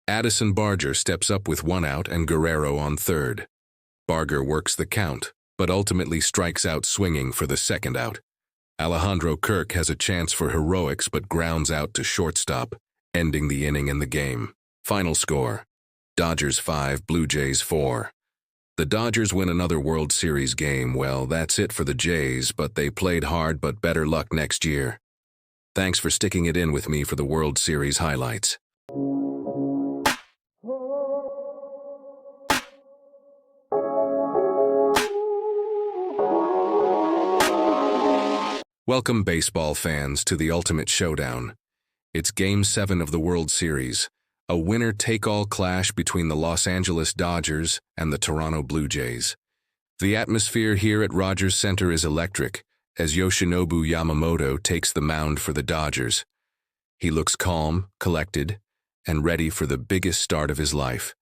Addison Barger steps up with 1 out and Guerrero on third. Barger works the count, but ultimately strikes out swinging for the 2nd out. Alejandro Kirk has a chance for heroics but grounds out to shortstop, ending the inning and the game. Final score: Dodgers 5, Blue Jays 4. The Dodgers win another World Series game. Well, that's it for the Jays, but they played hard, but better luck next year. Thanks for sticking it in with me for the World Series highlights. Welcome, baseball fans, to the ultimate showdown. It's Game 7 of the World Series, a winner-take-all clash between the Los Angeles Dodgers and the Toronto Blue Jays. The atmosphere here at Rogers Center is electric, as Yoshinobu Yamamoto takes the mound for the Dodgers. He looks calm, collected, and ready for the biggest start of his life.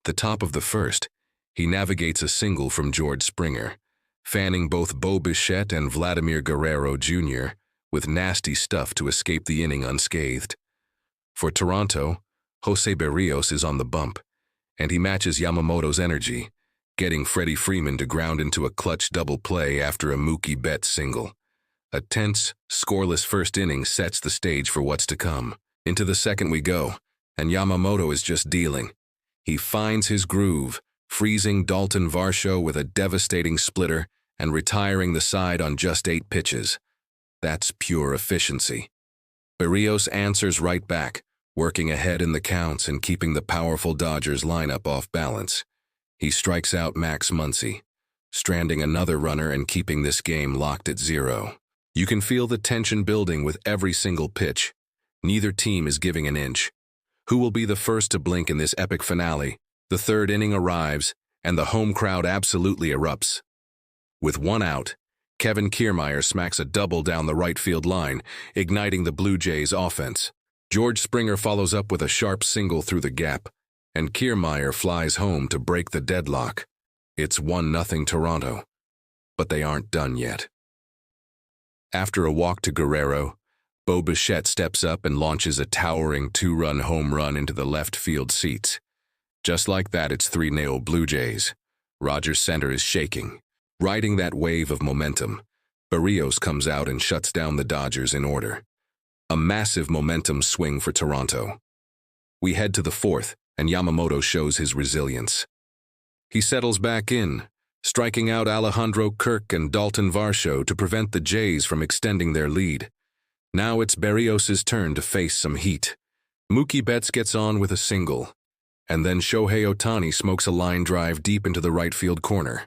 The top of the first, he navigates a single from George Springer, fanning both Bo Bichette and Vladimir Guerrero Jr. with nasty stuff to escape the inning unscathed. For Toronto, Jose Berrios is on the bump, and he matches Yamamoto's energy, getting Freddie Freeman to ground into a clutch double play after a Mookie Betts single. A tense, scoreless first inning sets the stage for what's to come. Into the second we go, and Yamamoto is just dealing. He finds his groove, freezing Dalton Varsho with a devastating splitter and retiring the side on just 8 pitches. That's pure efficiency. Berrios answers right back, working ahead in the counts and keeping the powerful Dodgers lineup off balance. He strikes out Max Muncy, stranding another runner and keeping this game locked at 0. You can feel the tension building with every single pitch. Neither team is giving an inch. Who will be the first to blink in this epic finale? The third inning arrives, and the home crowd absolutely erupts. With 1 out, Kevin Kiermaier smacks a double down the right field line, igniting the Blue Jays' offense. George Springer follows up with a sharp single through the gap, and Kiermaier flies home to break the deadlock. It's 1-0 Toronto, but they aren't done yet. After a walk to Guerrero, Bo Bichette steps up and launches a towering 2-run home run into the left field seats. Just like that, it's 3-0 Blue Jays. Rogers Center is shaking. Riding that wave of momentum, Berrios comes out and shuts down the Dodgers in order. A massive momentum swing for Toronto. We head to the 4th, and Yamamoto shows his resilience. He settles back in, striking out Alejandro Kirk and Dalton Varsho to prevent the Jays from extending their lead. Now it's Berrios' turn to face some heat. Mookie Betts gets on with a single, and then Shohei Ohtani smokes a line drive deep into the right field corner.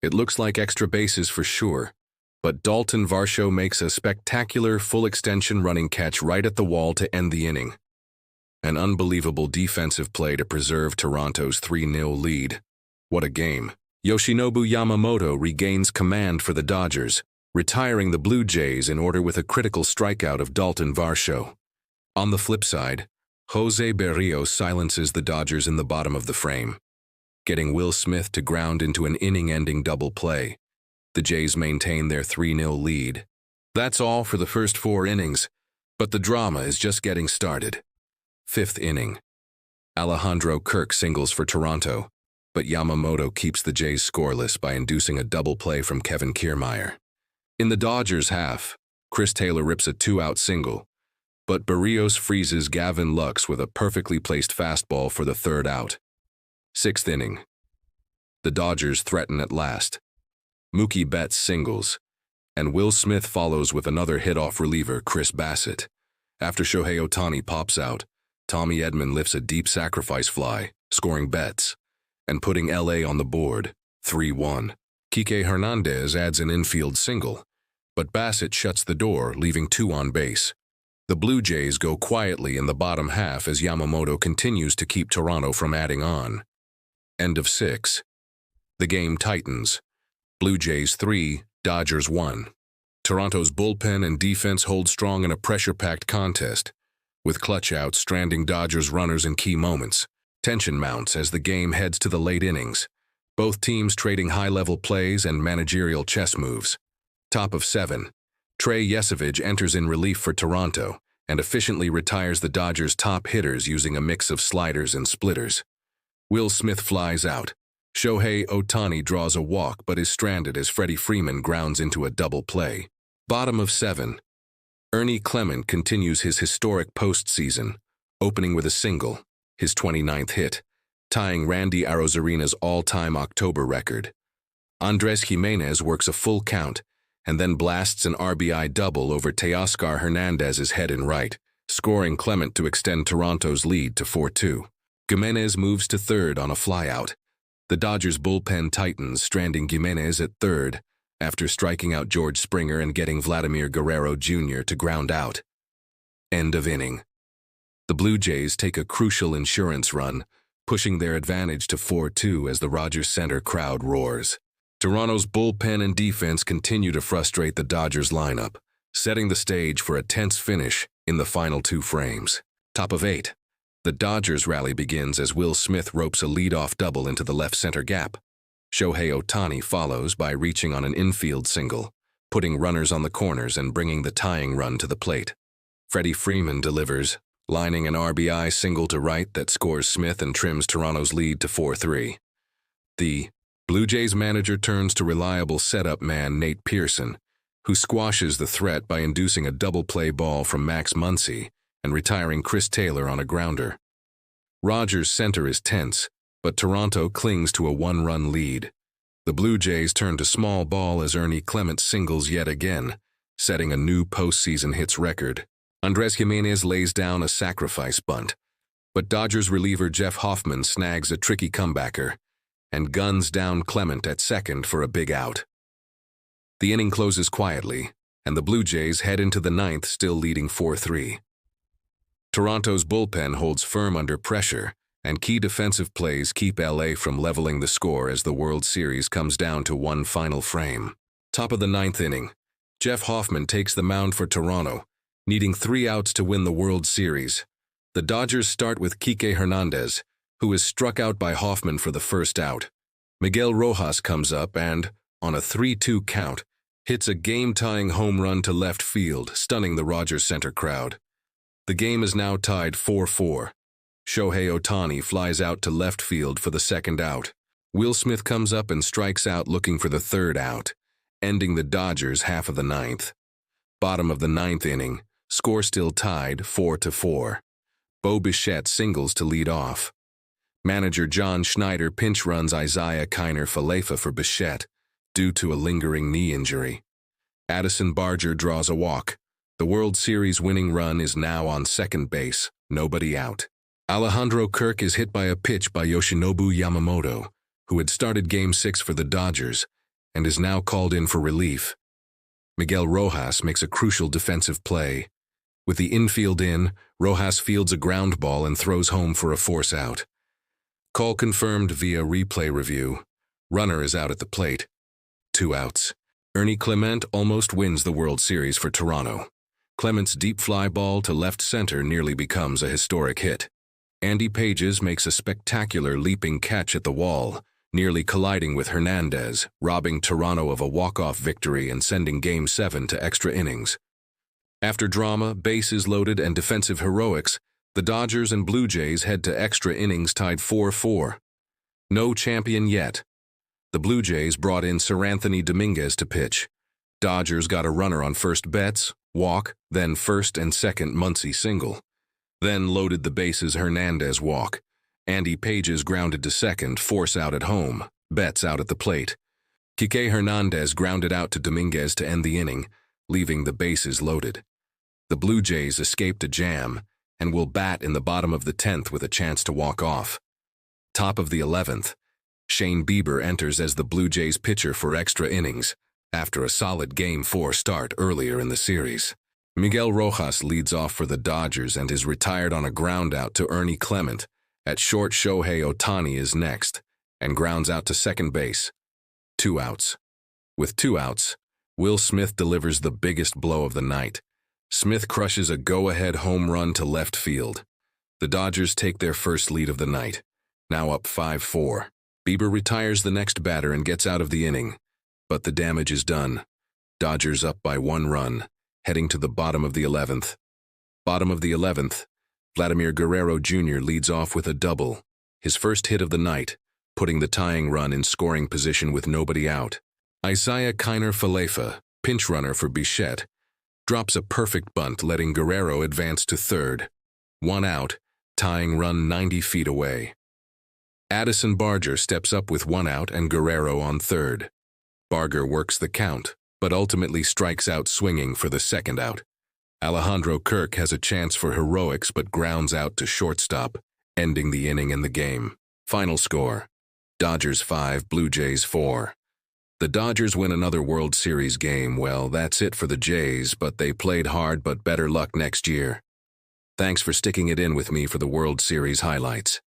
It looks like extra bases for sure, but Dalton Varsho makes a spectacular full-extension running catch right at the wall to end the inning. An unbelievable defensive play to preserve Toronto's 3-0 lead. What a game. Yoshinobu Yamamoto regains command for the Dodgers, retiring the Blue Jays in order with a critical strikeout of Dalton Varsho. On the flip side, Jose Berrios silences the Dodgers in the bottom of the frame, getting Will Smith to ground into an inning-ending double play. The Jays maintain their 3-0 lead. That's all for the first 4 innings, but the drama is just getting started. 5th inning. Alejandro Kirk singles for Toronto, but Yamamoto keeps the Jays scoreless by inducing a double play from Kevin Kiermaier. In the Dodgers' half, Chris Taylor rips a 2-out single, but Berrios freezes Gavin Lux with a perfectly placed fastball for the 3rd out. 6th inning. The Dodgers threaten at last. Mookie Betts singles, and Will Smith follows with another hit-off reliever, Chris Bassett. After Shohei Ohtani pops out, Tommy Edman lifts a deep sacrifice fly, scoring Betts, and putting LA on the board, 3-1. Kike Hernandez adds an infield single, but Bassett shuts the door, leaving 2 on base. The Blue Jays go quietly in the bottom half as Yamamoto continues to keep Toronto from adding on. End of 6. The game tightens. Blue Jays 3, Dodgers 1. Toronto's bullpen and defense hold strong in a pressure-packed contest, with clutch outs stranding Dodgers runners in key moments. Tension mounts as the game heads to the late innings, both teams trading high-level plays and managerial chess moves. Top of 7. Trey Yesavage enters in relief for Toronto, and efficiently retires the Dodgers' top hitters using a mix of sliders and splitters. Will Smith flies out. Shohei Ohtani draws a walk but is stranded as Freddie Freeman grounds into a double play. Bottom of 7. Ernie Clement continues his historic postseason, opening with a single, his 29th hit, tying Randy Arozarena's all-time October record. Andres Gimenez works a full count and then blasts an RBI double over Teoscar Hernandez's head and right, scoring Clement to extend Toronto's lead to 4-2. Gimenez moves to third on a flyout. The Dodgers' bullpen tightens, stranding Gimenez at third after striking out George Springer and getting Vladimir Guerrero Jr. to ground out. End of inning. The Blue Jays take a crucial insurance run, pushing their advantage to 4-2 as the Rogers Center crowd roars. Toronto's bullpen and defense continue to frustrate the Dodgers lineup, setting the stage for a tense finish in the final 2 frames. Top of 8. The Dodgers rally begins as Will Smith ropes a leadoff double into the left center gap. Shohei Ohtani follows by reaching on an infield single, putting runners on the corners and bringing the tying run to the plate. Freddie Freeman delivers, lining an RBI single to right that scores Smith and trims Toronto's lead to 4-3. The Blue Jays manager turns to reliable setup man Nate Pearson, who squashes the threat by inducing a double play ball from Max Muncy and retiring Chris Taylor on a grounder. Rogers Center is tense, but Toronto clings to a 1-run lead. The Blue Jays turn to small ball as Ernie Clement singles yet again, setting a new postseason hits record. Andres Gimenez lays down a sacrifice bunt, but Dodgers reliever Jeff Hoffman snags a tricky comebacker and guns down Clement at second for a big out. The inning closes quietly, and the Blue Jays head into the 9th still leading 4-3. Toronto's bullpen holds firm under pressure, and key defensive plays keep LA from leveling the score as the World Series comes down to one final frame. Top of the 9th inning, Jeff Hoffman takes the mound for Toronto, needing 3 outs to win the World Series. The Dodgers start with Kike Hernandez, who is struck out by Hoffman for the first out. Miguel Rojas comes up and, on a 3-2 count, hits a game-tying home run to left field, stunning the Rogers Center crowd. The game is now tied 4-4. Shohei Ohtani flies out to left field for the second out. Will Smith comes up and strikes out looking for the third out, ending the Dodgers' half of the 9th. Bottom of the 9th inning, score still tied 4-4. Bo Bichette singles to lead off. Manager John Schneider pinch runs Isaiah Kiner Falefa for Bichette due to a lingering knee injury. Addison Barger draws a walk. The World Series winning run is now on second base, nobody out. Alejandro Kirk is hit by a pitch by Yoshinobu Yamamoto, who had started Game 6 for the Dodgers and is now called in for relief. Miguel Rojas makes a crucial defensive play. With the infield in, Rojas fields a ground ball and throws home for a force out. Call confirmed via replay review. Runner is out at the plate. 2 outs. Ernie Clement almost wins the World Series for Toronto. Clement's deep fly ball to left center nearly becomes a historic hit. Andy Pages makes a spectacular leaping catch at the wall, nearly colliding with Hernandez, robbing Toronto of a walk-off victory and sending Game 7 to extra innings. After drama, bases loaded, and defensive heroics, the Dodgers and Blue Jays head to extra innings tied 4-4. No champion yet. The Blue Jays brought in Seranthony Dominguez to pitch. Dodgers got a runner on first Betts, walk, then first and second Muncy single. Then loaded the bases Hernandez walk. Andy Pages grounded to second, force out at home, Betts out at the plate. Kike Hernandez grounded out to Dominguez to end the inning, leaving the bases loaded. The Blue Jays escaped a jam and will bat in the bottom of the 10th with a chance to walk off. Top of the 11th, Shane Bieber enters as the Blue Jays pitcher for extra innings after a solid Game 4 start earlier in the series. Miguel Rojas leads off for the Dodgers and is retired on a groundout to Ernie Clement. At short, Shohei Ohtani is next and grounds out to second base. 2 outs. With 2 outs, Will Smith delivers the biggest blow of the night. Smith crushes a go-ahead home run to left field. The Dodgers take their first lead of the night, now up 5-4. Bieber retires the next batter and gets out of the inning, but the damage is done. Dodgers up by 1 run, heading to the bottom of the 11th. Bottom of the 11th, Vladimir Guerrero Jr. leads off with a double, his first hit of the night, putting the tying run in scoring position with nobody out. Isaiah Kiner Falefa, pinch runner for Bichette, drops a perfect bunt, letting Guerrero advance to third. 1 out, tying run 90 feet away. Addison Barger steps up with 1 out and Guerrero on third. Barger works the count, but ultimately strikes out swinging for the 2nd out. Alejandro Kirk has a chance for heroics but grounds out to shortstop, ending the inning and the game. Final score: Dodgers 5, Blue Jays 4. The Dodgers win another World Series game. Well, that's it for the Jays, but they played hard, but better luck next year. Thanks for sticking it in with me for the World Series highlights.